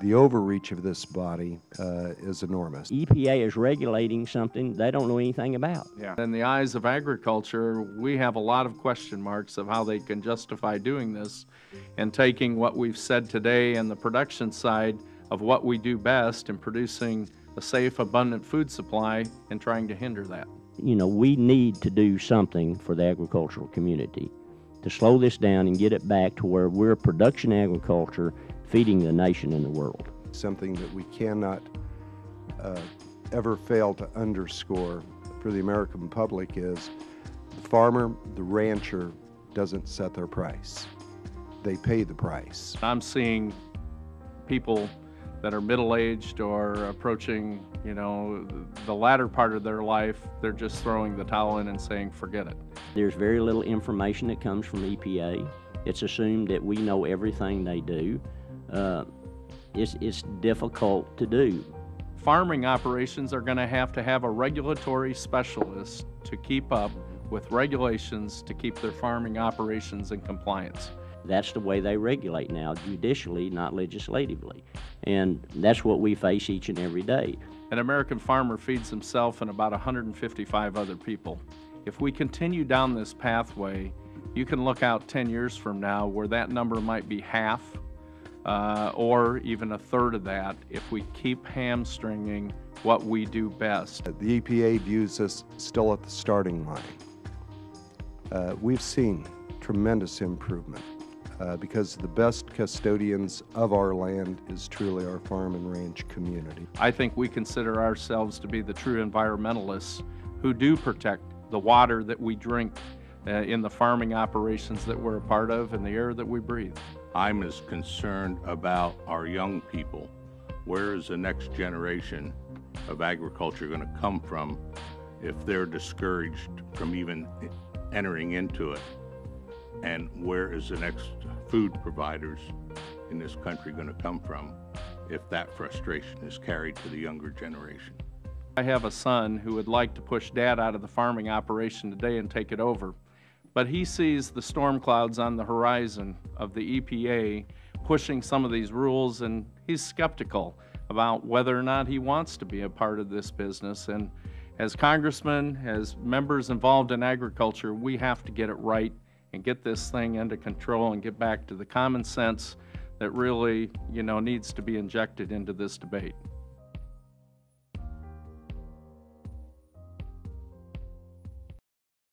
The overreach of this body is enormous. EPA is regulating something they don't know anything about. Yeah. In the eyes of agriculture, we have a lot of question marks of how they can justify doing this and taking what we've said today and the production side of what we do best in producing a safe, abundant food supply and trying to hinder that. You know, we need to do something for the agricultural community to slow this down and get it back to where we're production agriculture feeding the nation and the world. Something that we cannot ever fail to underscore for the American public is the farmer, the rancher, doesn't set their price. They pay the price. I'm seeing people that are middle-aged or approaching, you know, the latter part of their life, they're just throwing the towel in and saying, forget it. There's very little information that comes from EPA. It's assumed that we know everything they do. It's difficult to do. Farming operations are going to have a regulatory specialist to keep up with regulations to keep their farming operations in compliance. That's the way they regulate now, judicially, not legislatively. And that's what we face each and every day. An American farmer feeds himself and about 155 other people. If we continue down this pathway, you can look out 10 years from now where that number might be half or even a third of that if we keep hamstringing what we do best. The EPA views us still at the starting line. We've seen tremendous improvement because the best custodians of our land is truly our farm and ranch community. I think we consider ourselves to be the true environmentalists who do protect the water that we drink in the farming operations that we're a part of and the air that we breathe. I'm as concerned about our young people. Where is the next generation of agriculture going to come from if they're discouraged from even entering into it? And where is the next food providers in this country going to come from if that frustration is carried to the younger generation? I have a son who would like to push Dad out of the farming operation today and take it over. But he sees the storm clouds on the horizon of the EPA pushing some of these rules, and he's skeptical about whether or not he wants to be a part of this business. And as congressmen, as members involved in agriculture, we have to get it right and get this thing under control and get back to the common sense that really, you know, needs to be injected into this debate.